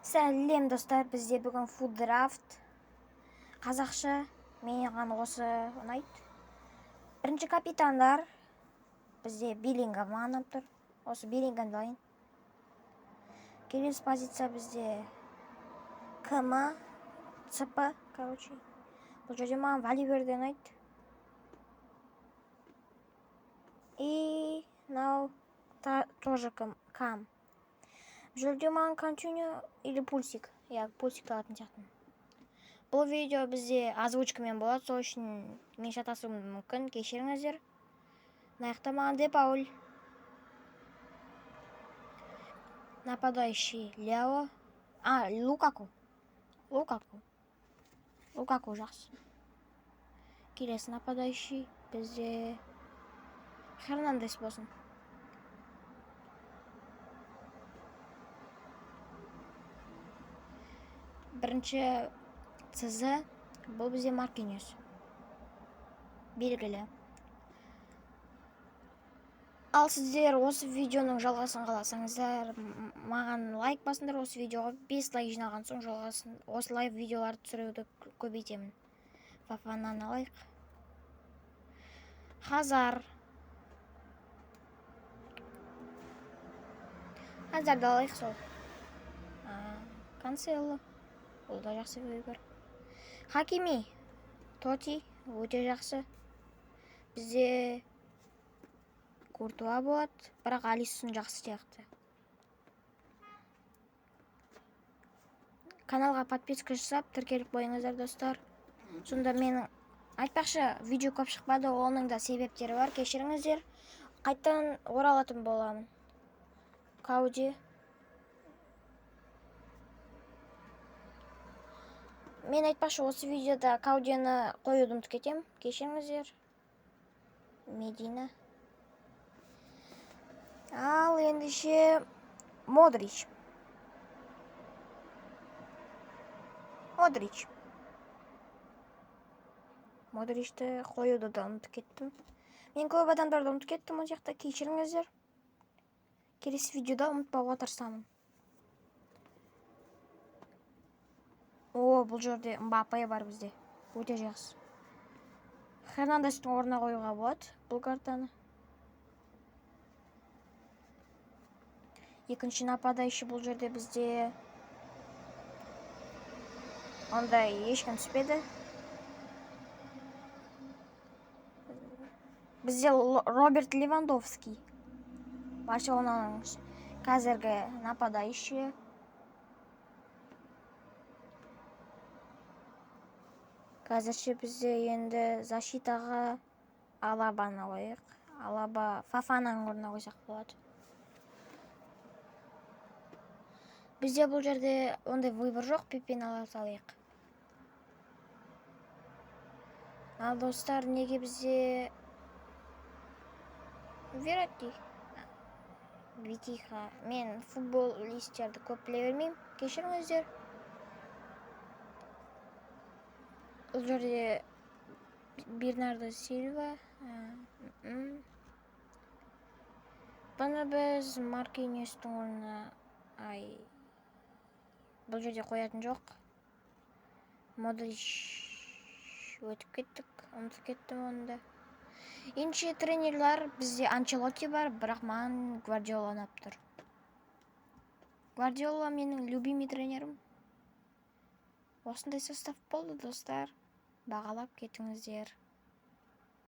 Сәлем достар, бізде бүгін фуд драфт. Қазақша, маған осы ұнайды. Бірінші капитандар бізде Беллингам маған тұр. Осы Беллингамды алайын. Келесі позиция бізде КМ, ЦП, короче. Бұл жерде маған Валиверде ұнайды. И мынау тоже кам. Бұл жерде маған Континю или Пульсик. Пульсикті алатын сияқтымын. Бұл видео бізде озвучкамен болады, сол үшін мен шатасуым мүмкін, кешіріңіздер. Мынаяқта маған Де Пауль. Нападающий Лео. Лукаку жақсы. Келесі нападающий бізде Хернандес болсын. Бірінші ЦЗ бұл бізде Маркиньос. Белгілі. Ал сіздер осы видеоның жалғасын қаласаңыздар, маған лайк басыңдар. Осы видеоға 5 лайк жиналған соң жалғасын. Осы лайк видеоларды түсіруді көбейтемін. Фафананы алайық. Хазарды алайық сол. Кансело. Ол да жақсы выбор. Хакими, Тоти, өте жақсы. Бізде Куртуа болады, бірақ Алисон жақсы сияқты. Каналға подписка жасап, тіркеліп қойыңыздар достар. Сонда менің айтпақшы, видео көп шықпады, оның да себептері бар, кешіріңіздер. Қайттан оралатын боламын. Кауди. Мен айтпақшы, осы видеода Каудині қоюды ұмытып кетем, кешіріңіздер. Медина. Ал ендеше Модрич. Модричті қоюды да ұмытып кеттім. Мен көп адамдарды ұмытып кеттім, ол жақта кешіріңіздер. Келесі видеода ұмытпауға тырысамын. Бұл жерде Мбаппе бар бізде. Өте жақсы. Хернандестің орнына қоюға болады бұл картаны. Екінші нападающий бұл жерде бізде ондай ешкім түспеді. Бізде Роберт Левандовский. Барселонаның қазіргі нападающий. Қазірше бізде енді защитаға Алабаны қойық. Алаба Фафананың орнына қойсақ болады. Бізде бұл жерде ондай выбор жоқ, Пепені ала салайық. Ал достар, неге бізде Витиха. Мен футболистерді көп біле бермеймін, кешіріңіздер. Бұл жерде Бернардо Сильва. Бұны біз Маркиньостың орнына бұл жерде қоятын жоқ. Модрич өтіп кеттік, ұмытып кеттім оны да. Енші тренерлер бізде Анчелотти бар, бірақ маған Гвардиола ұнап тұр. Гвардиола менің любимый тренерім. Осындай состав болды достар. Бағалап кетіңіздер.